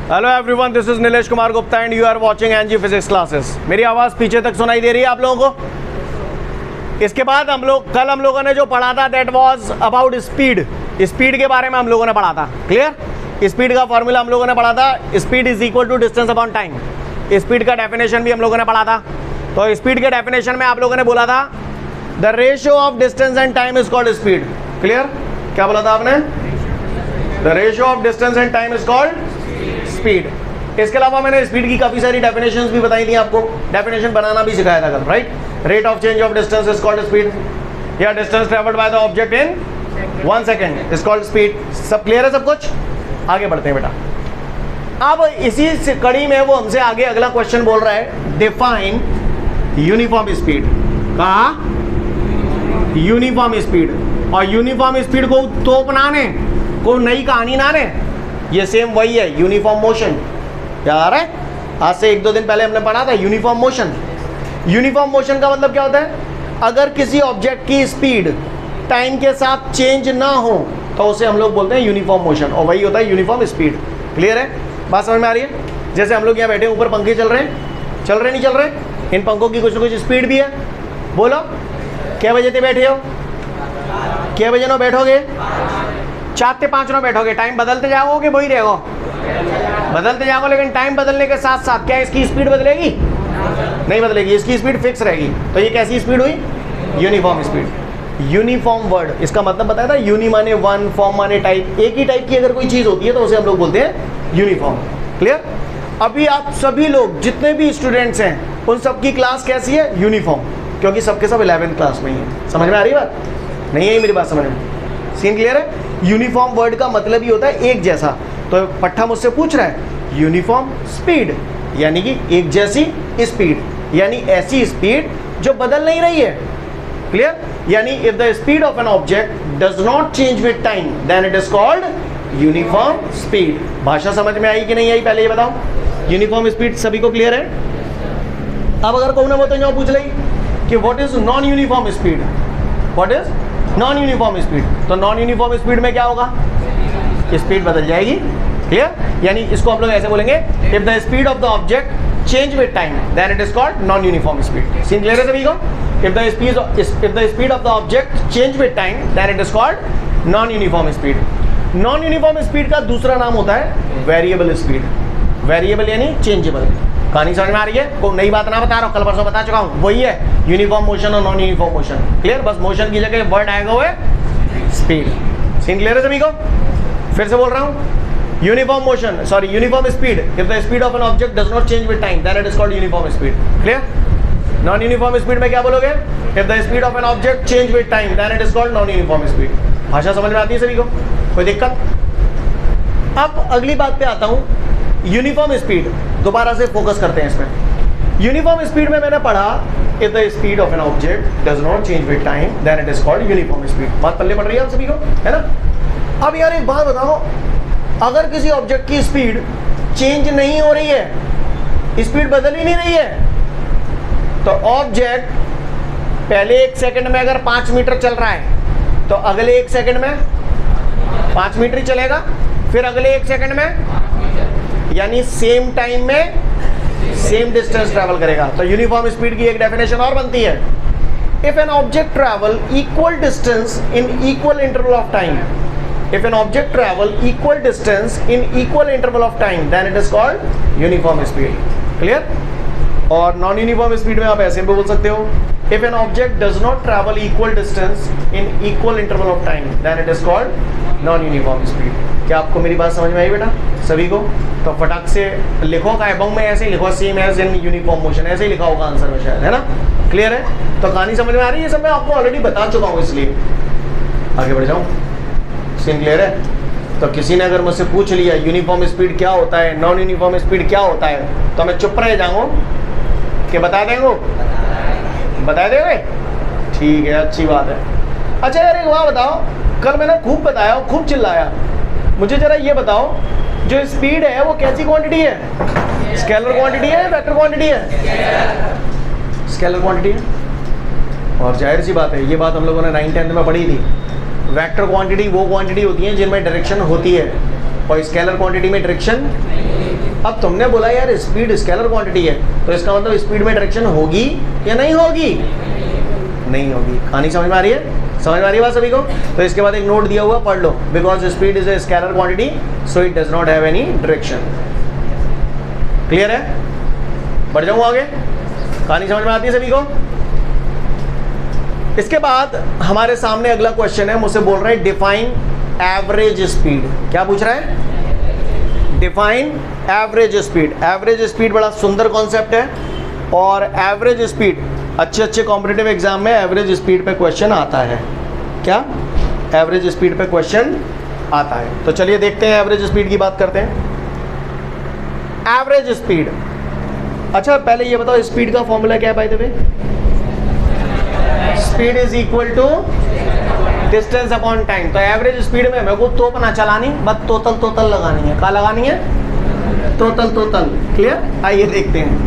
Hello everyone, this is Nilesh Kumar Gupta and you are watching NG physics classes. मेरी आवाज़ पीछे तक सुनाई दे रही है आप लोगों को? इसके बाद कल हम लोगों ने जो पढ़ा था that was about speed. Speed के बारे में हम लोगों ने पढ़ा था। क्लियर? स्पीड का फॉर्मूला हम लोगों ने पढ़ा था, speed is equal to distance upon time. Speed का डेफिनेशन भी हम लोगों ने पढ़ा था। तो स्पीड के डेफिनेशन में आप लोगों ने बोला था the ratio of distance and time is called speed. Clear? क्या बोला था आपने? The ratio of distance and time is called speed. इसके अलावा मैंने स्पीड की काफी सारी डेफिनेशंस भी बताई थी आपको, डेफिनेशन बनाना भी सिखाया था कल, right? Rate of change of distance is called speed, या distance travelled by the object in 1 second is called speed. सब क्लियर है सब कुछ? आगे बढ़ते हैं बेटा। अब इसी कड़ी में वो हमसे आगे अगला क्वेश्चन बोल रहा है डिफाइन यूनिफॉर्म स्पीड। कहा? Uniform speed. और यूनिफॉर्म स्पीड को तोपना ने, कोई नई कहानी ना ने, ये सेम वही है यूनिफॉर्म मोशन। यार है आज से 1-2 दिन पहले हमने पढ़ा था यूनिफॉर्म मोशन। यूनिफॉर्म मोशन का मतलब क्या होता है? अगर किसी ऑब्जेक्ट की स्पीड टाइम के साथ चेंज ना हो तो उसे हम लोग बोलते हैं यूनिफॉर्म मोशन, और वही होता है यूनिफॉर्म स्पीड। क्लियर है? बात समझ में आ रही है? जैसे हम लोग यहाँ बैठे ऊपर पंखे चल रहे नहीं चल रहे? इन पंखों की कुछ ना कुछ स्पीड भी है। बोलो क्या बजे थे बैठे हो? क्या बजे नो बैठोगे? 4 से 5 नो बैठोगे। टाइम बदलते जाओगे कि वही रहेगा? बदलते जाओगे, लेकिन टाइम बदलने के साथ साथ क्या इसकी स्पीड बदलेगी? नहीं बदलेगी, इसकी स्पीड फिक्स रहेगी। तो ये कैसी स्पीड हुई? Uniform speed. यूनिफॉर्म वर्ड, इसका मतलब बताया था यूनि माने वन, फॉर्म माने टाइप। एक ही टाइप की अगर कोई चीज होती है तो उसे हम लोग बोलते हैं यूनिफॉर्म। क्लियर? अभी आप सभी लोग जितने भी स्टूडेंट्स हैं उन सबकी क्लास कैसी है? यूनिफॉर्म, क्योंकि सबके सब 11th क्लास में ही है। समझ में आ रही बात? नहीं है मेरी बात समझ में? सीन क्लियर है? यूनिफॉर्म वर्ड का मतलब ही होता है एक जैसा। तो पट्टा मुझसे पूछ रहा है यूनिफॉर्म स्पीड यानी कि एक जैसी स्पीड, यानी ऐसी स्पीड जो बदल नहीं रही है। क्लियर? यानी if the speed of an object does not change with time then it is called uniform speed. भाषा समझ में आई कि नहीं आई पहले ये बताओ? यूनिफॉर्म स्पीड सभी को क्लियर है? अब अगर कहूँ ना वो तो पूछ रही कि what is non uniform speed? What is non uniform speed? तो नॉन यूनिफॉर्म स्पीड में क्या होगा? स्पीड बदल जाएगी। क्लियर? यानी इसको हम लोग ऐसे बोलेंगे if the speed of the object change with time then it is called non uniform speed. Scene clear है सभी को? If the speed of the object change with time then it is called non uniform speed. Non uniform speed का दूसरा नाम होता है variable speed. Variable यानी changeable. कहानी समझ में आ रही है? कोई नई बात ना बता रहा हूँ, कल परसों बता चुका हूँ। वही है यूनिफॉर्म मोशन और नॉन यूनिफॉर्म मोशन। क्लियर? बस मोशन की जगह वर्ड आएगा वो है स्पीड। सीन क्लियर है सभी को? फिर से बोल रहा हूँ, uniform motion sorry uniform speed if the speed of an object does not change with time then it is called uniform speed. Clear? Non uniform speed में क्या बोलोगे? If the speed of an object change with time then it is called non uniform speed. भाषा समझ में आती है सभी को? कोई दिक्कत? अब अगली बात पे आता हूँ, यूनिफॉर्म स्पीड। दोबारा से फोकस करते हैं इसमें। यूनिफॉर्म स्पीड में मैंने पढ़ा if the speed of an object does not change with time then it is called uniform speed. बात पल्ले पड़ रही है आप सभी को, है ना? अब यार एक बात बताओ, अगर किसी ऑब्जेक्ट की स्पीड चेंज नहीं हो रही है, स्पीड बदल ही नहीं रही है, तो ऑब्जेक्ट पहले 1 सेकंड में अगर 5 मीटर चल रहा है तो अगले 1 सेकंड में 5 मीटर ही चलेगा, फिर अगले 1 सेकंड में यानी सेम टाइम में सेम डिस्टेंस ट्रैवल करेगा। तो यूनिफॉर्म स्पीड की एक डेफिनेशन और बनती है, if an object travel equal distance in equal interval of time, if an object travel equal distance in equal interval of time then it is called uniform speed. Clear? और non uniform speed में आप ऐसे भी बोल सकते हो, if an object does not travel equal distance in equal interval of time then it is called non uniform speed. क्या आपको मेरी बात समझ में आई बेटा सभी को? तो फटाक से लिखो, कायबोंग में ऐसे ही लिखो same as in uniform motion, ऐसे ही लिखा होगा आंसर में शायद, है ना? क्लियर है? तो कहानी समझ में आ रही है? सब मैं आपको ऑलरेडी बता चुका हूँ, इसलिए आगे बढ़ जाऊँ। सीन क्लियर है? तो किसी ने अगर मुझसे पूछ लिया यूनिफॉर्म स्पीड क्या होता है, नॉन यूनिफॉर्म स्पीड क्या होता है, तो मैं चुप रह जाऊँ कि बता देंगे? बता देंगे? ठीक है, अच्छी बात है। अच्छा यार एक बात बताओ, कल मैंने खूब बताया, खूब चिल्लाया, मुझे जरा ये बताओ जो स्पीड है वो कैसी क्वांटिटी है? स्केलर क्वांटिटी है, वेक्टर क्वांटिटी है? स्केलर क्वांटिटी है। और जाहिर सी बात है, ये बात हम लोगों ने 9th-10th में पढ़ी थी। वेक्टर क्वांटिटी वो क्वांटिटी होती है जिनमें डायरेक्शन होती है, और स्केलर क्वांटिटी में डायरेक्शन अब तुमने बोला यार स्पीड स्केलर क्वांटिटी है, तो इसका मतलब स्पीड में डायरेक्शन होगी या नहीं होगी? नहीं होगी। कहानी समझ में आ रही है? समझ में आ रही है बात सभी को? तो इसके बाद एक नोट दिया हुआ पढ़ लो, because speed is a scalar quantity so it does not have any direction. Clear है? बढ़ जाऊँ आगे? कहानी समझ में आती है सभी को? इसके बाद हमारे सामने अगला क्वेश्चन है, मुझसे बोल रहे हैं डिफाइन एवरेज स्पीड। क्या पूछ रहा है? Define average speed. Average speed बड़ा सुंदर कॉन्सेप्ट है, और एवरेज स्पीड अच्छे कॉम्पिटिटिव एग्जाम में एवरेज स्पीड पे क्वेश्चन आता है। क्या? एवरेज स्पीड पे क्वेश्चन आता है। तो चलिए देखते हैं, एवरेज स्पीड की बात करते हैं। एवरेज स्पीड, अच्छा पहले ये बताओ स्पीड का फॉर्मूला क्या है by the way? Speed is equal to distance upon time. तो एवरेज स्पीड में मेरे को तोप ना चलानी, बस तोतल लगानी है। क्या लगानी है? तोतल। क्लियर? आइए देखते हैं।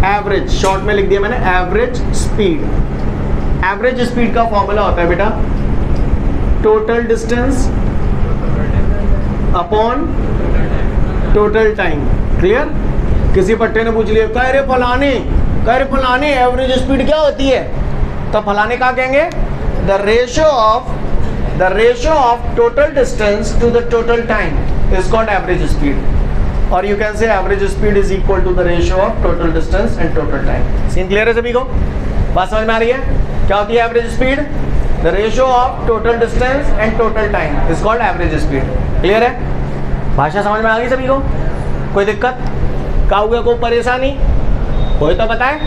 एवरेज शॉर्ट में लिख दिया मैंने, एवरेज स्पीड। एवरेज स्पीड का फॉर्मूला होता है बेटा total distance upon total time. Clear? किसी पट्टे ने पूछ लिया कह रहे फलाने एवरेज स्पीड क्या होती है, तो फलाने का कहेंगे the ratio of total distance to the total time is called average speed, और you can say average speed is equal to the ratio of total distance and total time. Scene clear है सभी को? बात समझ में आ रही है? क्या होती है average speed? The ratio of total distance and total time is called average speed. Clear है? भाषा समझ में आ गई सभी को? कोई दिक्कत? क्या हुआ? कोई परेशानी? कोई तो बताए।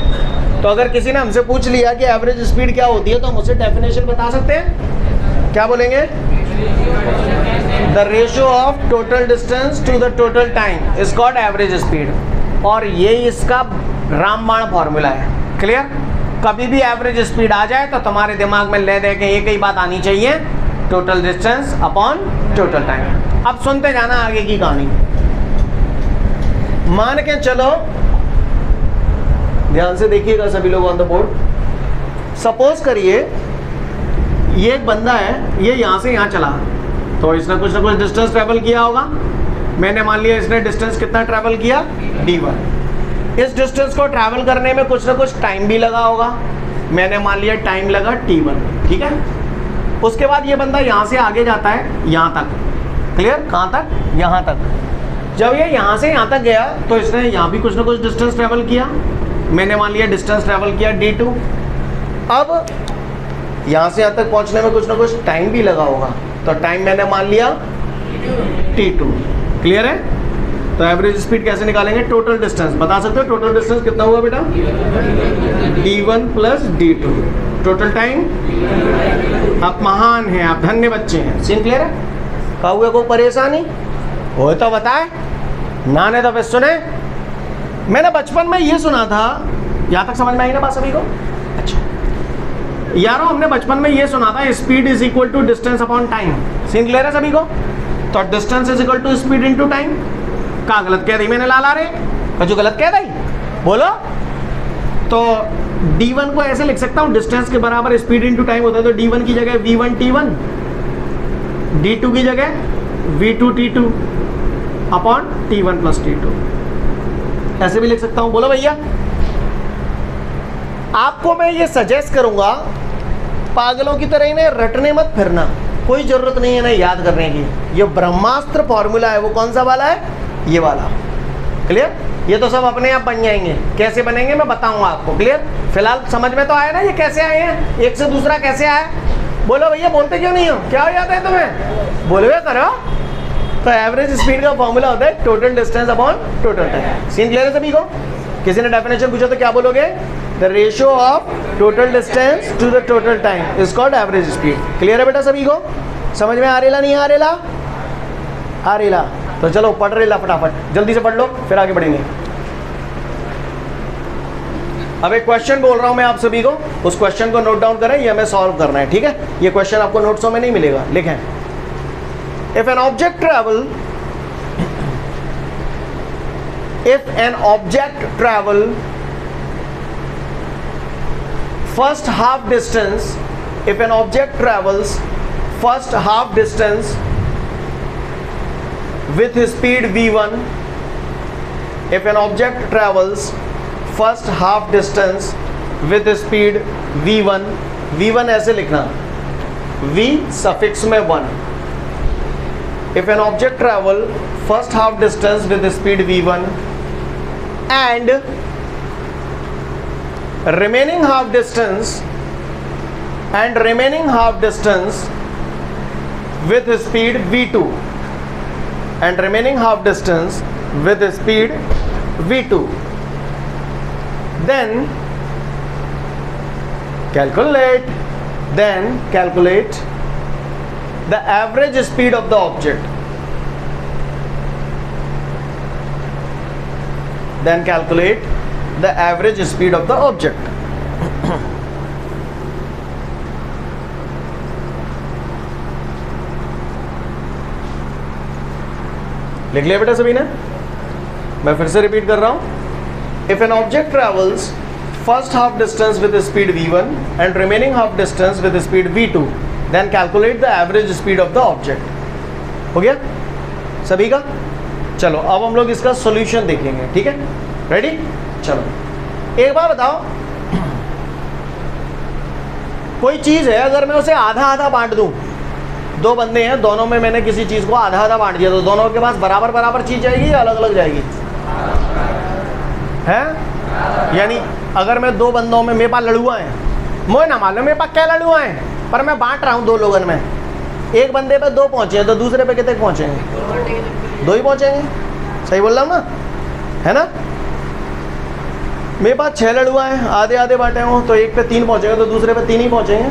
तो अगर किसी ने हमसे पूछ लिया कि एवरेज स्पीड क्या होती है, तो हम उसे डेफिनेशन बता सकते हैं। क्या बोलेंगे? The ratio of total distance to the total time is called average speed, और ये इसका रामबाण फॉर्मूला है। क्लियर? कभी भी एवरेज स्पीड आ जाए तो तुम्हारे दिमाग में ले दे के एक ही बात आनी चाहिए, total distance upon total time. अब सुनते जाना आगे की कहानी। मान के चलो, ध्यान से देखिएगा सभी लोग ऑन द बोर्ड। सपोज करिए ये एक बंदा है, ये यहाँ से यहाँ चला, तो इसने कुछ ना कुछ डिस्टेंस ट्रेवल किया होगा। मैंने मान लिया इसने डिस्टेंस कितना ट्रेवल किया? d1। इस डिस्टेंस को ट्रैवल करने में कुछ ना कुछ टाइम भी लगा होगा। मैंने मान लिया टाइम लगा t1। ठीक है? उसके बाद ये बंदा यहाँ से आगे जाता है यहाँ तक। क्लियर? कहाँ तक? यहाँ तक। जब ये यहाँ से यहाँ तक गया तो इसने यहाँ भी कुछ ना कुछ डिस्टेंस ट्रैवल किया। मैंने मान लिया डिस्टेंस ट्रैवल किया d2। अब यहाँ से यहाँ तक पहुँचने में कुछ ना कुछ टाइम भी लगा होगा, तो टाइम मैंने मान लिया t2। क्लियर है? तो एवरेज स्पीड कैसे निकालेंगे? टोटल डिस्टेंस बता सकते हो। टोटल डिस्टेंस कितना हुआ बेटा? d1 plus d2। Total time? आप महान हैं, आप धन्य बच्चे हैं। सीन क्लियर है? कहा हुआ कोई परेशानी हो तो बताए, ना ने तो फिर सुने। मैंने बचपन में ये सुना था, यहाँ तक समझ में आई ना बात सभी को? अच्छा यारो, हमने बचपन में ये सुना था speed is equal to distance upon time. Scene clear है सभी को? तो distance is equal to speed into time. क्या गलत कह रही मैंने लाला रे? जो गलत कह रही बोलो। तो d1 को ऐसे लिख सकता हूँ, डिस्टेंस के बराबर स्पीड इनटू टाइम होता है, तो d1 की जगह v1 t1, d2 की जगह v2 t2 upon t1 plus t2। ऐसे भी लिख सकता हूं। बोलो भैया। आपको मैं ये सजेस्ट करूंगा, पागलों की तरह इन्हें रटने मत फिरना, कोई जरूरत नहीं है ना याद करने की। ये ब्रह्मास्त्र फॉर्मूला है, वो कौन सा वाला है? ये वाला। क्लियर? ये तो सब अपने आप बन जाएंगे। कैसे बनेंगे मैं बताऊंगा आपको। क्लियर? फिलहाल समझ में तो आया ना ये कैसे आए हैं, एक से दूसरा कैसे आया? बोलो भैया, बोलते क्यों नहीं हो? क्या हो जाता है तुम्हें? बोलवे करो। तो एवरेज स्पीड का फॉर्मूला होता है total distance upon total time. Scene clear है सभी को? किसी ने डेफिनेशन पूछा तो क्या बोलोगे? The ratio of total distance to the total time is called average speed. Clear है बेटा सभी को? समझ में आ रेला नहीं आ रेला? आ रेला? तो चलो पढ़ रेला फटाफट, जल्दी से पढ़ लो फिर आगे बढ़ेंगे। अब एक क्वेश्चन बोल रहा हूं मैं आप सभी को, उस क्वेश्चन को नोट डाउन करें, ये हमें सॉल्व करना है। ठीक है? ये क्वेश्चन आपको नोट्सों में नहीं मिलेगा, लिखें। If an object travel first half distance, if an object travels first half distance with speed v1 if an object travels first half distance with speed v1, v1 ऐसे लिखना, v सफिक्स में 1। If an object travel first half distance with speed v1 and remaining half distance with speed v2 and remaining half distance with speed v2, then calculate the average speed of the object. Then calculate the average speed of the object. लिख लिया बेटा सभी ने? मैं फिर से repeat कर रहा हूं। If an object travels first half distance with speed v1 and remaining half distance with speed v2, then calculate the average speed of the object. हो गया सभी का? चलो अब हम लोग इसका सॉल्यूशन देखेंगे, ठीक है? रेडी? चलो एक बार बताओ, कोई चीज है अगर मैं उसे आधा आधा बांट दूं, दो बंदे हैं, दोनों में मैंने किसी चीज को आधा आधा बांट दिया, तो दोनों के पास बराबर बराबर चीज जाएगी या अलग अलग जाएगी? है? यानी अगर मैं दो बंदों में, मेरे पास लड़ुआ है, मुझे ना मालूम मेरे पास क्या लड़ुआ है, पर मैं बांट रहा हूँ दो लोगों में, एक बंदे पे दो पहुंचे हैं तो दूसरे पे कितने पहुंचेंगे? दो ही पहुंचेंगे। सही बोल रहा हूँ ना? है ना? मेरे पास 6 लड़ुआ हैं, आधे आधे बांटे हो, तो एक पे 3 पहुंचेगा तो दूसरे पे 3 ही पहुंचेंगे।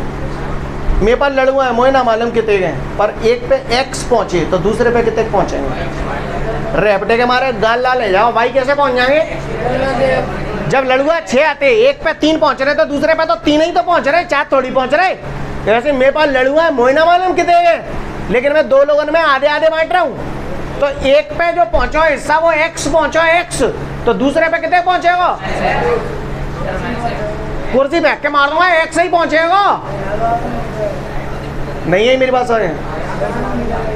मेरे पास लड़ुआ है, मुझे ना मालूम कितने गए, पर एक पे x पहुंचे तो दूसरे पे कितने पहुंचेंगे? रेपटे के मारे गाल लाल ले जाओ भाई, कैसे पहुंच जाएंगे? जब लड़ुआ 6 आते, एक पे 3 पहुंच रहे तो दूसरे पे तो 3 ही तो पहुंच रहे, 4 थोड़ी पहुंच रहे। जैसे मेरे पास लड़ुआ है, मुझे ना मालूम कितने गए, लेकिन मैं दो लोगों में आधे आधे बांट रहा हूँ, तो एक पे जो पहुंचा हिस्सा वो x पहुंचा x, तो दूसरे पे कितने पहुंचेगा? कुर्सी फेंक के मार दूंगा, x ही पहुंचेगा। नहीं है मेरी बात समझ?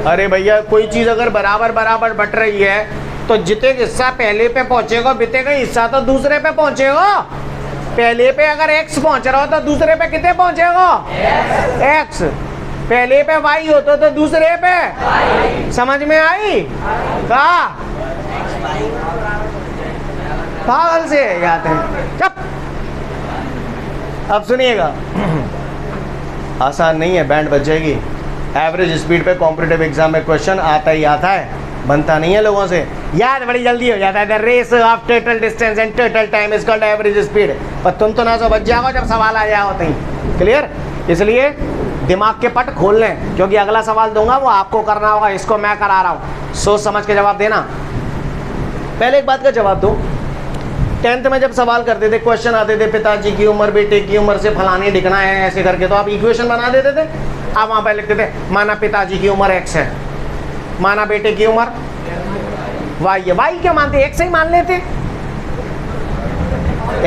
अरे भैया कोई चीज अगर बराबर बराबर बट रही है तो जितने हिस्सा पहले पे पहुंचेगा, बीतेगा हिस्सा तो दूसरे पे पहुंचेगा। पहले पे अगर x पहुंच रहा हो तो दूसरे पे कितने पहुंचेगा? x। पहले पे y होता तो दूसरे पे y। समझ में आई? कहा पागल से याद है। चुप। अब सुनिएगा, आसान नहीं है, बैंड बच जाएगी। एवरेज स्पीड पे कॉम्पिटिटिव एग्जाम में क्वेश्चन आता ही आता है, बनता नहीं है लोगों से, याद बड़ी जल्दी हो जाता है। The race of total distance and total time is called average speed. पर तुम तो ना सो बच जाओ जब सवाल आ जाओ तो ही। क्लियर? इसलिए दिमाग के पट खोल लें, क्योंकि अगला सवाल दूंगा वो आपको करना होगा, इसको मैं करा रहा हूँ। सोच समझ के जवाब देना। पहले एक बात का जवाब दो, 10th में जब सवाल करते थे, क्वेश्चन आते थे पिताजी की उम्र बेटे की उम्र से फलानी लिखना है ऐसे करके, तो आप इक्वेशन बना देते थे। आप वहाँ पे लिखते थे माना पिताजी की उम्र x है, माना बेटे की उम्र y है। y क्या मानते? x ही मान लेते।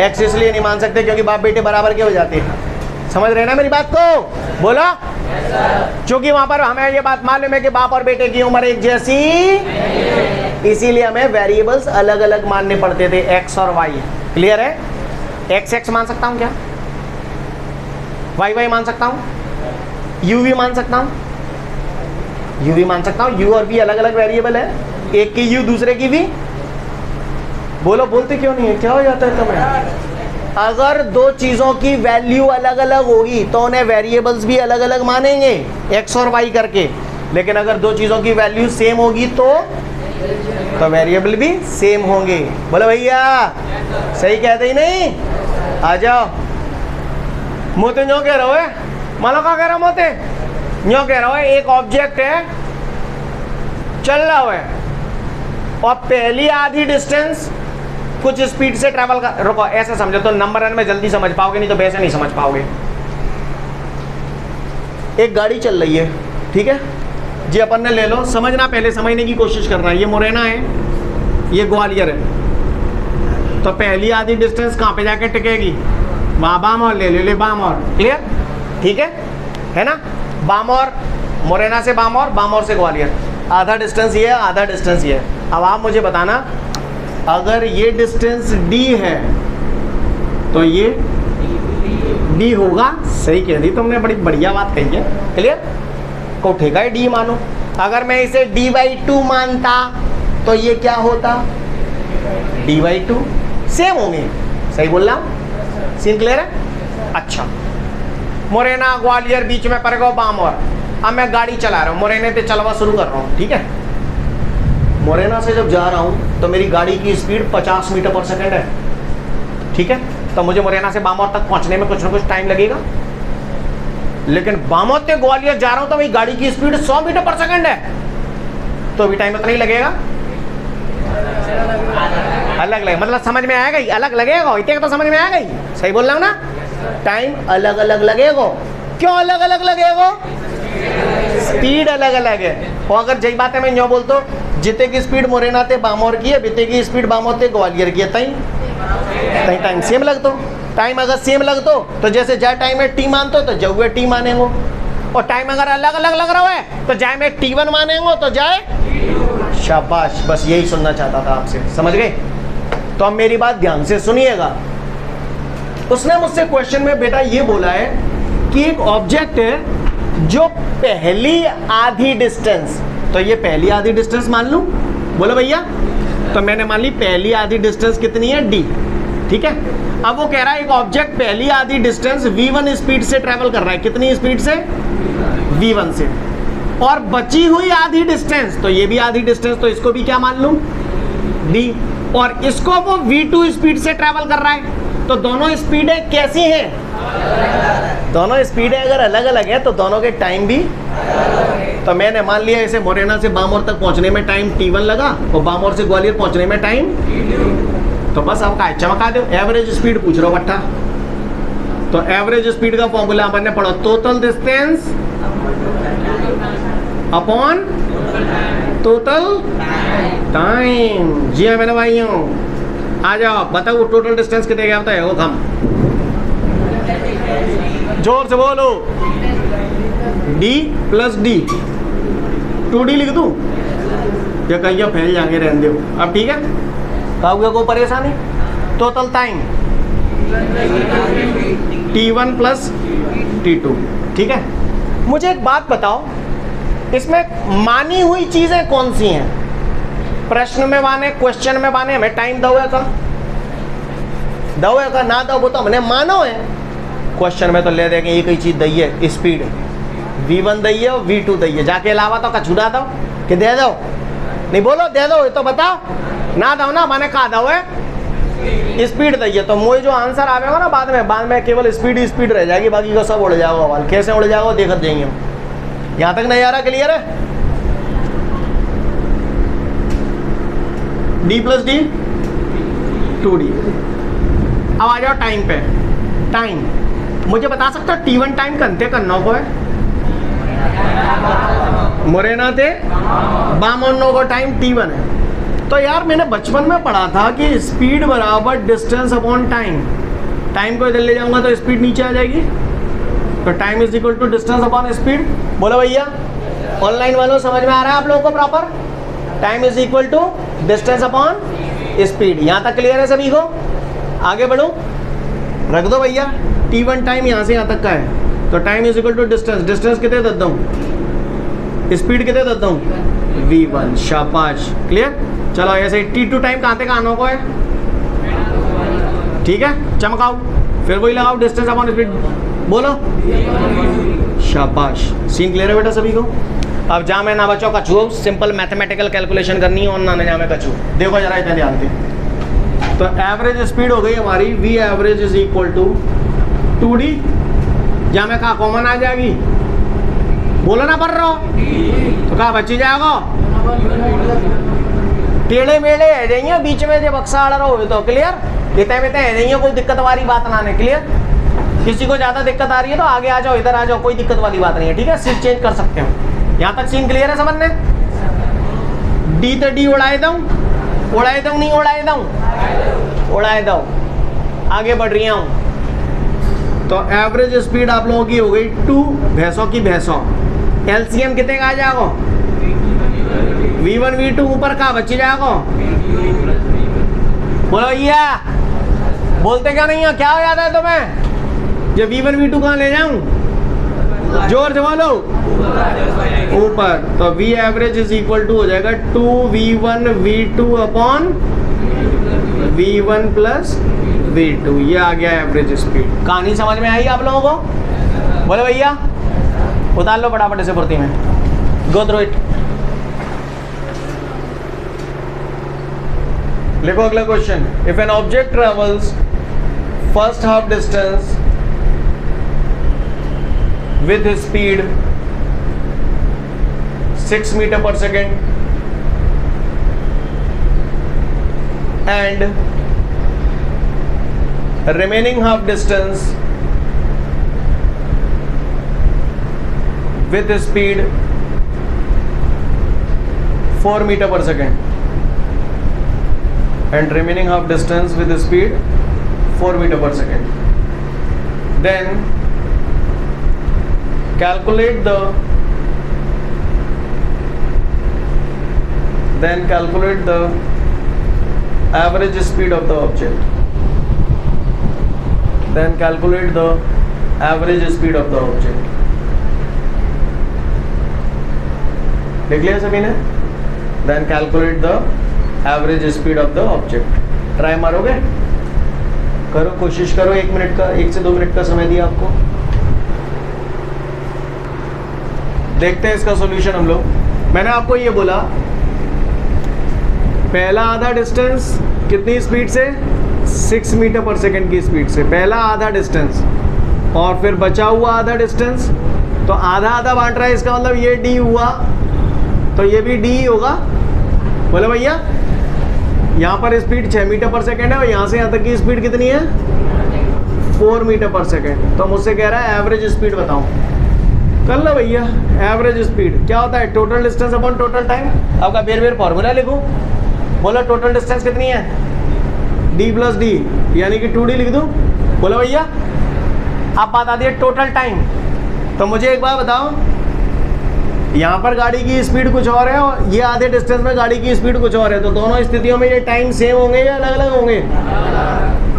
x इसलिए नहीं मान सकते क्योंकि बाप बेटे बराबर के हो जाते हैं। समझ रहे ना मेरी बात को? बोलो। क्योंकि वहां पर हमें ये बात मालूम है कि बाप और बेटे की उम्र एक जैसी, इसीलिए हमें वेरिएबल्स अलग अलग मानने पड़ते थे, x और y। क्लियर है? x x मान सकता हूं क्या? y y मान सकता हूं? u v मान सकता हूं? u v मान सकता हूं। u और v अलग अलग वेरिएबल है, एक की u दूसरे की v। बोलो, बोलते क्यों नहीं है? क्या हो जाता है तुम्हें? अगर दो चीजों की वैल्यू अलग अलग होगी तो उन्हें वेरिएबल्स भी अलग अलग मानेंगे, x और y करके। लेकिन अगर दो चीजों की वैल्यू सेम होगी तो वेरिएबल भी सेम होंगे। बोलो भैया, सही कहते ही नहीं? आ जाओ। मोते न्यों कह रहे हो? मानो क्या कह रहा मोते? न्यों कह रहा है, एक ऑब्जेक्ट है चल रहा है और पहली आधी डिस्टेंस कुछ स्पीड से ट्रैवल कर, रुको ऐसे समझो तो नंबर रन में जल्दी समझ पाओगे, नहीं तो वैसे नहीं समझ पाओगे। एक गाड़ी चल रही है, ठीक है जी, अपन ने ले लो, समझना, पहले समझने की कोशिश करना। ये मुरैना है, ये ग्वालियर है, तो पहली आधी डिस्टेंस कहाँ पे जाके टिकेगी? वहाँ बामौर ले बामौर। क्लियर? ठीक है ना? बामौर, मुरैना से बामौर, बामौर से ग्वालियर, आधा डिस्टेंस ये है, आधा डिस्टेंस ये है। अब आप मुझे बताना अगर ये डिस्टेंस d है तो ये d होगा। सही कह दी तुमने, बड़ी बढ़िया बात कही है। क्लियर? को उठेगा है d मानो। अगर मैं इसे d/2 मानता तो ये क्या होता? d/2। सेम होंगे। सही बोल रहा हूँ? सीन क्लियर है? अच्छा, मुरैना ग्वालियर बीच में पड़ गया बामौर। अब मैं गाड़ी चला रहा हूँ, मुरैने से चलवा शुरू कर रहा हूँ, ठीक है। मुरैना से जब जा रहा हूँ तो मेरी गाड़ी की स्पीड 50 मीटर पर सेकंड है, ठीक है। तो मुझे मुरैना से बामौर तक पहुँचने में कुछ ना कुछ टाइम लगेगा। लेकिन बामौर से ग्वालियर जा रहा हूँ तो मेरी गाड़ी की स्पीड 100 मीटर पर सेकंड है, तो अभी टाइम उतना ही लगेगा। अलग लगे मतलब समझ में आएगा ही, अलग लगेगा, इतने तो समझ में आएगा ही। सही बोल रहा हूँ ना? टाइम अलग अलग लगेगा। क्यों अलग अलग लगेगा? स्पीड अलग अलग है। और अगर जही बात है मैं यूँ बोलता हूँ, जिते की स्पीड मुरैना ते बामौर की है, बिते की स्पीड बामौर ते ग्वालियर की है, तई टाइम सेम लगतो। टाइम अगर सेम लगतो तो जैसे जाए टाइम में टी मानतो तो जाए टी मानेंगे, और टाइम अगर अलग अलग लग रहा है तो जाए में T1 मानेंगे तो जाए। शाबाश, बस यही सुनना चाहता था आपसे, समझ गए? तो अब मेरी बात ध्यान से सुनिएगा। उसने मुझसे क्वेश्चन में बेटा ये बोला है कि एक ऑब्जेक्ट है जो पहली आधी डिस्टेंस, तो ये पहली आधी डिस्टेंस मान लूं, बोलो भैया। तो मैंने मान ली पहली आधी डिस्टेंस कितनी है? d, ठीक है। अब वो कह रहा है एक ऑब्जेक्ट पहली आधी डिस्टेंस v1 स्पीड से ट्रेवल कर रहा है। कितनी स्पीड से? v1 से। और बची हुई आधी डिस्टेंस, तो ये भी आधी डिस्टेंस, तो इसको भी क्या मान लूं? d। और इसको वो v2 स्पीड से ट्रेवल कर रहा है। तो दोनों स्पीडें कैसी हैं? दोनों स्पीडें अगर अलग अलग है तो दोनों के टाइम भी। तो मैंने मान लिया इसे मुरैना से बामौर तक पहुंचने में टाइम T1 लगा और बामौर से ग्वालियर पहुंचने में टाइम। तो बस अब का चमका दो, एवरेज स्पीड पूछ रहा बट्टा। तो एवरेज स्पीड का फॉर्मूला अपन ने पढ़ो, total distance upon total time. जी हाँ मेरे भाइयों, आ जाओ बताओ टोटल डिस्टेंस कितने गया बताओ हम, जोर से बोलो। d + d, 2d लिख दूं या कहीं फैल जाएंगे, रहने दो। अब ठीक है, कहोगे कोई परेशानी? टोटल टाइम T1 + T2, ठीक है। मुझे एक बात बताओ, इसमें मानी हुई चीजें कौन सी हैं? प्रश्न में माने, क्वेश्चन में माने, हमें टाइम दो है का ना दो वो तो हमने मानो है। क्वेश्चन में तो ले देंगे एक ही चीज दी है, स्पीड v1 दी है और v2 दी है। जाके अलावा तो कछुड़ा दो कि दे दो, नहीं बोलो दे दो, ये तो बताओ। ना दो ना माने कहा दो है, स्पीड दी है। तो मुझे जो आंसर आवेगा ना बाद में केवल स्पीड रह जाएगी, बाकी का सब उड़ जाएगा। वाल कैसे उड़ जाएगा देखते जाएंगे हम। यहाँ तक नहीं आ रहा? क्लियर है? d + d 2d। अब आ जाओ टाइम पे। टाइम मुझे बता सकते हो T1 टाइम कंते करना को है? मुरैना से बामौर को टाइम T1 है। तो यार मैंने बचपन में पढ़ा था कि स्पीड बराबर डिस्टेंस अपॉन टाइम। टाइम को इधर ले जाऊंगा तो स्पीड नीचे आ जाएगी, तो time is equal to distance upon speed. बोलो भैया, ऑनलाइन वालों समझ में आ रहा है आप लोगों को proper? Time is equal to distance upon speed. यहाँ तक क्लियर है सभी को? आगे बढ़ो, रख दो भैया। T1 टाइम यहाँ से यहाँ तक का है, तो time is equal to distance. Distance कितने देता हूँ? स्पीड कितने देता हूँ? v1। शाबाश, क्लियर। चलो ऐसे T2 टाइम कहाँ तक आना को है? ठीक है, चमकाओ, फिर वही लगाओ डिस्टेंस अपॉन स्पीड। बोलो शाबाश। सीन क्लियर है बेटा सभी को? अब जहाँ मैं ना बचो कछुओ, सिंपल मैथमेटिकल कैलकुलेशन करनी है और ना जहाँ मैं कछू। देखो जरा इतना ध्यान दे। तो एवरेज स्पीड हो गई हमारी v average is equal to 2d। जहाँ मैं कहा कॉमन आ जाएगी, बोलो ना पढ़ रहा हो तो कहा बची जाएगा। टेढ़े मेढ़े है जाइए बीच में जब बक्सा अड़ रहा हो तो क्लियर। इतने में है नहीं, कोई दिक्कत वाली बात ना आने। क्लियर? किसी को ज़्यादा दिक्कत आ रही है तो आगे आ जाओ, इधर आ जाओ, कोई दिक्कत वाली बात नहीं है, ठीक है। सीट चेंज कर सकते हो। यहाँ तक सीन क्लियर है समझने? d तो d उड़ाए दूँ, नहीं उड़ाए दूँ? उड़ाए दो। आगे बढ़ रही हूँ। तो एवरेज स्पीड आप लोगों की हो गई 2 भैंसों की भैंसों। एलसीएम कितने का आ जाएगा? v1 v2 ऊपर का बच जाएगा बोलो भैया, बोलते क्या नहीं है, क्या हो जाता है तुम्हें? ये V1 V2 कहाँ ले जाऊं? जोर से बोलो, ऊपर। तो V average is equal to हो जाएगा 2V1 V2 upon V1 plus V2। ये आ गया एवरेज स्पीड। कहानी समझ में आई आप लोगों को? बोले भैया, उतार लो फटाफट इसे भर्ती में, गो थ्रू इट। लिखो अगला question. If an object travels first half distance with speed 6 meter per second and remaining half distance with speed 4 meter per second and remaining half distance with speed 4 meter per second, then calculate the average speed of the object. Then calculate the average speed of the object. लिख लिया सभी ने? Then calculate the average speed of the object. Try मारोगे? करो, कोशिश करो। 1 minute का, 1 से 2 मिनट का समय दिया आपको। देखते हैं इसका सॉल्यूशन हम लोग। मैंने आपको ये बोला, पहला आधा डिस्टेंस कितनी स्पीड से? 6 मीटर पर सेकंड की स्पीड से, पहला आधा डिस्टेंस। और फिर बचा हुआ आधा डिस्टेंस, तो आधा आधा बांट रहा है, इसका मतलब ये डी हुआ, तो ये भी डी होगा। बोले भैया, यहाँ पर स्पीड 6 मीटर पर सेकंड है और यहाँ से यहाँ तक की स्पीड कितनी है? 4 मीटर पर सेकंड। तो मुझसे कह रहा है एवरेज स्पीड बताओ। कर लो भैया। एवरेज स्पीड क्या होता है? Total distance upon total time. आपका बेर फॉर्मूला लिखो। बोलो टोटल डिस्टेंस कितनी है? d प्लस डी, यानी कि 2d लिख दूँ। बोलो भैया, आप बात आती है टोटल टाइम। तो मुझे एक बात बताओ, यहाँ पर गाड़ी की स्पीड कुछ और है और ये आधे डिस्टेंस में गाड़ी की स्पीड कुछ और है, तो दोनों स्थितियों में ये टाइम सेम होंगे या अलग अलग होंगे?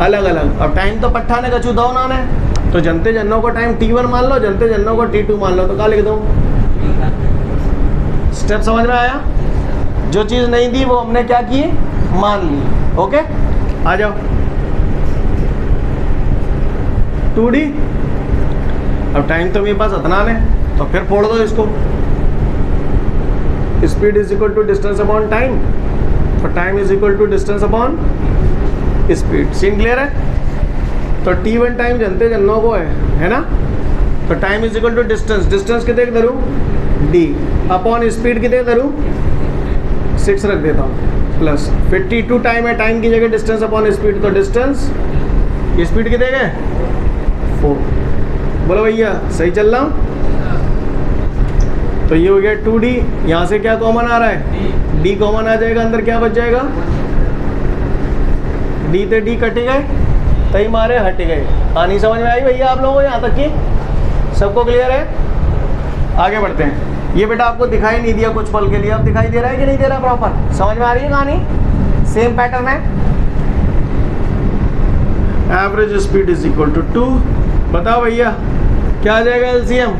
अलग अलग। अब टाइम तो पट्टा ने कछू दो ना, तो जनते जन्नों को टाइम T1 मान लो, जनते जन्नों को T2 मान लो, तो क्या लिख दूँ? स्टेप समझ में आया? जो चीज़ नहीं थी वो हमने क्या की? मान ली। ओके, आ जाओ। 2D। अब टाइम तो मेरे पास इतना है, तो फिर फोड़ दो इसको। Speed is equal to distance upon time, तो time is equal to distance upon speed. Scene clear है? तो T1 टाइम जनते जन्नों को है ना? तो time is equal to distance, distance कितने करूँ? d अपॉन स्पीड कितने करूँ? 6 रख देता हूँ, प्लस 52 टाइम है, टाइम की जगह डिस्टेंस अपॉन स्पीड, तो डिस्टेंस स्पीड कितने गए? 4। बोलो भैया, सही चल रहा हूँ? तो ये हो गया 2D। यहाँ से क्या कॉमन आ रहा है? d कॉमन आ जाएगा, अंदर क्या बच जाएगा? d से d कट गए, तई मारे हट गए। कहानी समझ में आई भैया आप लोगों को? यहाँ तक की सबको क्लियर है? आगे बढ़ते हैं। ये बेटा आपको दिखाई नहीं दिया कुछ पल के लिए, अब दिखाई दे रहा है कि नहीं दे रहा? प्रॉपर समझ में आ रही है कहानी? सेम पैटर्न है। Average speed is equal to 2। बताओ भैया क्या आ जाएगा? LCM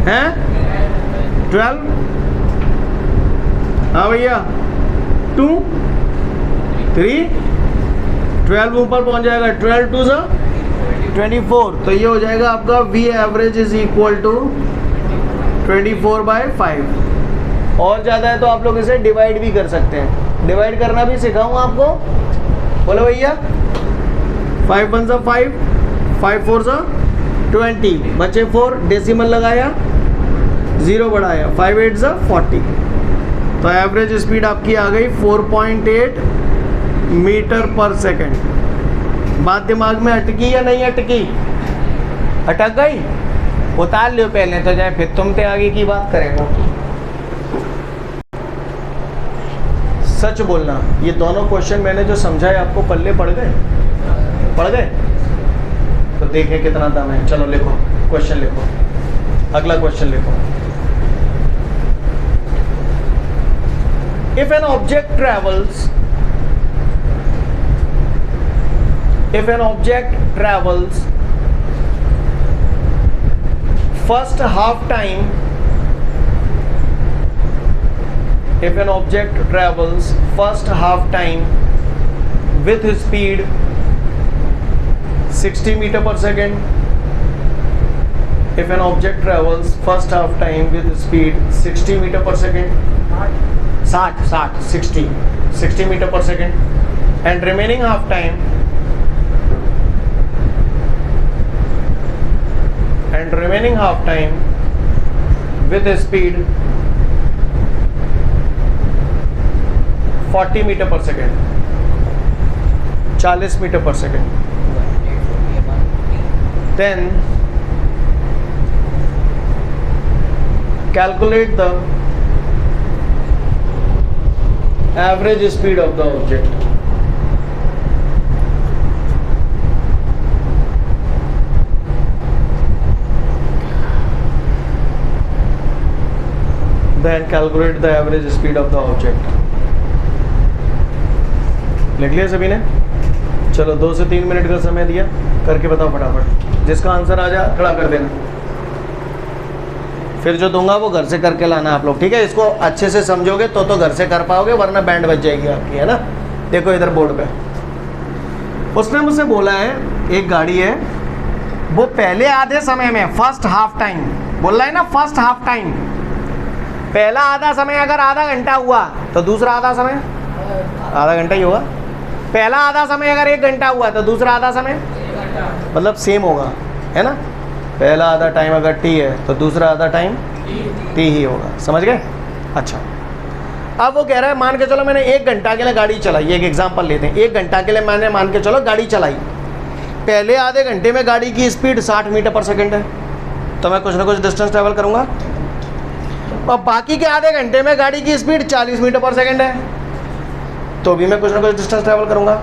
है 12। हाँ भैया, 2 3 12 ऊपर पहुंच जाएगा, 12 2 24। तो ये हो जाएगा आपका V average is equal to 24/5। और ज़्यादा है तो आप लोग इसे डिवाइड भी कर सकते हैं, डिवाइड करना भी सिखाऊंगा आपको। बोलो भैया, 5 1 5, 5 4 20, बचे 4, डेसिमल लगाया, 0 बढ़ाया, 5 8 40। तो एवरेज स्पीड आपकी आ गई 4.8 मीटर पर सेकेंड। बात दिमाग में अटकी या नहीं अटकी? अटक गई? उतार लियो पहले तो जाए, फिर तुम ते आगे की बात करेंगे। सच बोलना, ये दोनों क्वेश्चन मैंने जो समझाए आपको पल्ले पड़ गए? पड़ गए? तो देखें कितना दम है। चलो लिखो, क्वेश्चन लिखो, अगला क्वेश्चन लिखो। If an object travels if an object travels first half time, if an object travels first half time with speed 60 meter per second, if an object travels first half time with speed 60 meter per second, 60 meter per second, and remaining half time with a speed 40 meter per second, 40 meter per second, then calculate the average speed of the object. Then calculate the average speed of the object. लिख लिया सभी ने? चलो 2 से 3 minute का समय दिया, करके बताओ फटाफट। जिसका आंसर आ जाए खड़ा कर देना। फिर जो दूंगा वो घर से करके लाना आप लोग, ठीक है? इसको अच्छे से समझोगे तो घर से कर पाओगे, वरना बैंड बज जाएगी आपकी, है ना? देखो इधर बोर्ड पे उसने मुझसे बोला है एक गाड़ी है, वो पहले आधे समय में फर्स्ट हाफ टाइम बोल रहा है ना, फर्स्ट हाफ टाइम पहला आधा समय अगर आधा घंटा हुआ तो दूसरा आधा समय आधा घंटा ही होगा। पहला आधा समय अगर 1 घंटा हुआ तो दूसरा आधा समय मतलब सेम होगा, है ना? पहला आधा टाइम अगर टी है तो दूसरा आधा टाइम टी ही होगा, समझ गए? अच्छा, अब वो कह रहा है मान के चलो मैंने 1 घंटा के लिए गाड़ी चलाई, एक एग्जांपल लेते हैं। 1 घंटा के लिए मैंने मान के चलो गाड़ी चलाई, पहले आधे घंटे में गाड़ी की स्पीड 60 मीटर पर सेकेंड है, तो मैं कुछ ना कुछ डिस्टेंस ट्रेवल करूँगा, और बाकी के आधे घंटे में गाड़ी की स्पीड 40 मीटर पर सेकेंड है, तो भी मैं कुछ ना कुछ डिस्टेंस ट्रैवल करूँगा।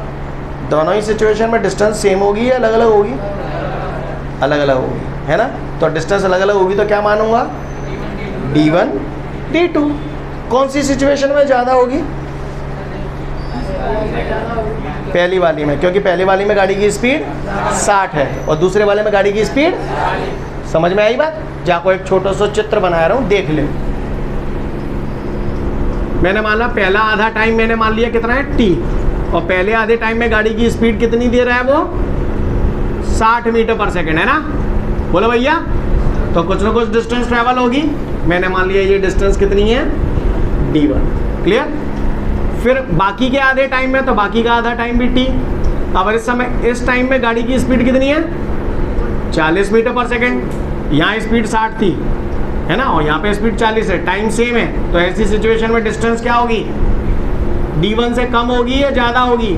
दोनों ही सिचुएशन में डिस्टेंस सेम होगी या अलग अलग होगी? अलग अलग होगी, है ना? तो डिस्टेंस अलग अलग होगी तो क्या मानूंगा? d1 d2। कौन सी सिचुएशन में ज़्यादा होगी? पहली वाली में, क्योंकि पहली वाली में गाड़ी की स्पीड 60 है और दूसरे वाले में गाड़ी की स्पीड, समझ में आई बात? जहाँ को एक छोटा सा चित्र बना रहा हूँ, देख ले। मैंने मान लिया पहला आधा टाइम मैंने मान लिया कितना है t, और पहले आधे टाइम में गाड़ी की स्पीड कितनी दे रहा है वो 60 मीटर पर सेकेंड, है ना? बोलो भैया, तो कुछ ना कुछ डिस्टेंस ट्रैवल होगी। मैंने मान लिया ये डिस्टेंस कितनी है d1, क्लियर? फिर बाकी के आधे टाइम में तो बाकी का आधा टाइम भी t। अब इस समय इस टाइम में गाड़ी की स्पीड कितनी है 40 मीटर पर सेकेंड, यहाँ स्पीड 60 थी, है ना? और यहाँ पे स्पीड 40 है, टाइम सेम है, तो ऐसी सिचुएशन में डिस्टेंस क्या होगी? d1 से कम होगी या ज़्यादा होगी?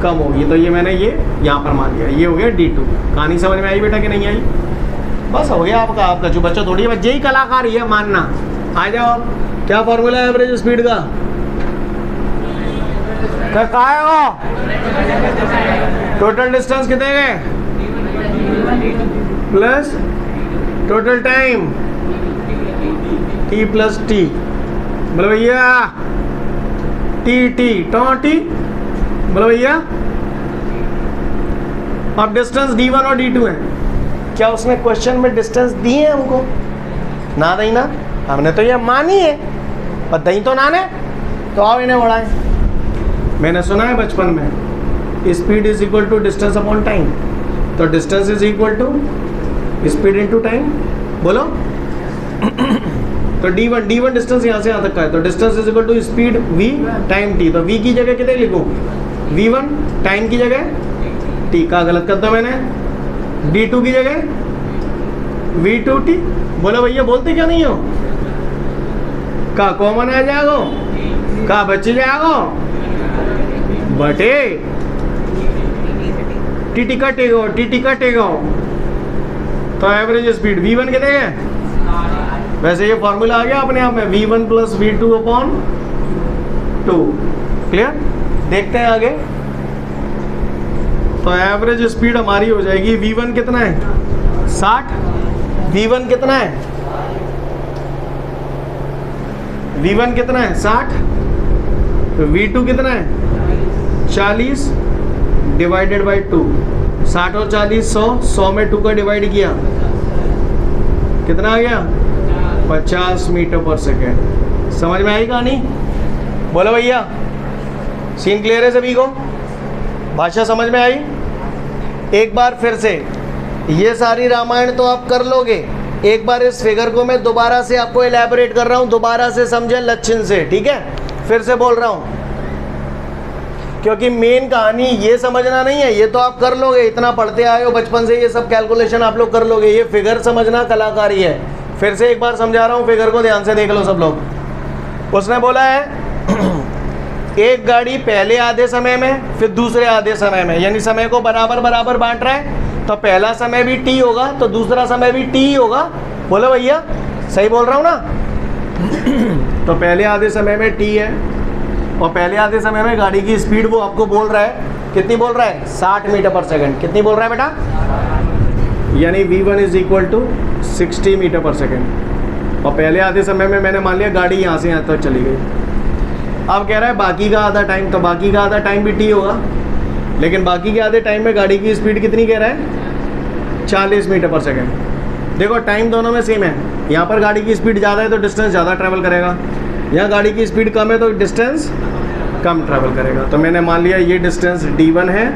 कम होगी। तो ये मैंने ये यहाँ पर मान लिया, ये हो गया d2। कहानी समझ में आई बेटा कि नहीं आई? बस हो गया आपका। आपका जो बच्चा थोड़ी बच्चे ही कलाकार ही है, मानना। आ जाओ, क्या फॉर्मूला है एवरेज स्पीड का? क्या है वो? टोटल डिस्टेंस कितने गए plus total time t plus T. बोलो भैया टी बोलो भैया। अब डिस्टेंस d1 और d2 है। क्या उसने क्वेश्चन में डिस्टेंस दी है हमको? ना दही ना, हमने तो ये मानी है, पर दही तो ना ने, तो आओ इन्हें बढ़ाएं। मैंने सुना है बचपन में speed is equal to distance upon time, तो distance is equal to speed into time. बोलो तो d1 डिस्टेंस यहाँ से यहाँ तक का है, तो distance is equal to speed v time t। तो v की जगह कितने लिखूँ? v1, टाइम की जगह t। का गलत कर दो मैंने, d2 की जगह v2t। बोलो भैया, बोलते क्या नहीं हो? का कॉमन आ जाएगो, का बच जाएगो बटे टी कटेगा। तो एवरेज स्पीड v1 कितने है? वैसे ये फॉर्मूला आ गया अपने आप में, v1 plus v2 upon 2। Clear? देखते हैं आगे। तो एवरेज स्पीड हमारी हो जाएगी, v1 कितना है 60, v1 कितना है 60, तो v2 कितना है 40 डिवाइडेड बाई 2, 60 और 40 100, 100 में 2 का डिवाइड किया, कितना आ गया 50 मीटर पर सेकेंड। समझ में आई कहानी? बोलो भैया, सीन क्लियर है सभी को? भाषा समझ में आई? एक बार फिर से, ये सारी रामायण तो आप कर लोगे, एक बार इस फिगर को मैं दोबारा से आपको एलैबोरेट कर रहा हूँ, दोबारा से समझें लक्षण से, ठीक है? फिर से बोल रहा हूँ, क्योंकि मेन कहानी ये समझना नहीं है, ये तो आप कर लोगे, इतना पढ़ते आए हो बचपन से, ये सब कैलकुलेशन आप लोग कर लोगे, ये फिगर समझना कलाकारी है। फिर से एक बार समझा रहा हूँ, फिगर को ध्यान से देख लो सब लोग। उसने बोला है एक गाड़ी पहले आधे समय में, फिर दूसरे आधे समय में, यानी समय को बराबर बराबर बांट रहा है, तो पहला समय भी टी होगा तो दूसरा समय भी टी ही होगा। बोलो भैया, सही बोल रहा हूँ ना? तो पहले आधे समय में टी है, और पहले आधे समय में गाड़ी की स्पीड वो आपको बोल रहा है, कितनी बोल रहा है 60 मीटर पर सेकंड। कितनी बोल रहा है बेटा? यानी v1 is equal to 60 metre per second. और पहले आधे समय में मैंने मान लिया गाड़ी यहाँ से यहाँ तक चली गई। अब कह रहा है बाकी का आधा टाइम, तो बाकी का आधा टाइम भी टी होगा, लेकिन बाकी के आधे टाइम में गाड़ी की स्पीड कितनी कह रहा है 40 मीटर पर सेकंड। देखो टाइम दोनों में सेम है, यहाँ पर गाड़ी की स्पीड ज़्यादा है तो डिस्टेंस ज़्यादा ट्रैवल करेगा, यहाँ गाड़ी की स्पीड कम है तो डिस्टेंस कम ट्रैवल करेगा। तो मैंने मान लिया ये डिस्टेंस d1 है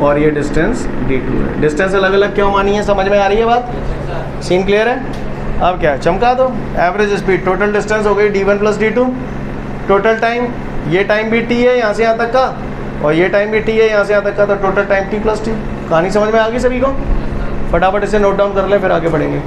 और ये डिस्टेंस d2 है। डिस्टेंस अलग अलग क्यों मानी है, समझ में आ रही है बात? सीन क्लियर है? अब क्या चमका दो, एवरेज स्पीड, टोटल डिस्टेंस हो गई d1 plus d2, total time, ये टाइम भी t है यहाँ से यहाँ तक का, और ये टाइम भी t है यहाँ से यहाँ तक का, तो total time t plus t। कहानी समझ में आ गई सभी को? फटाफट इसे नोट डाउन कर ले, फिर आगे बढ़ेंगे।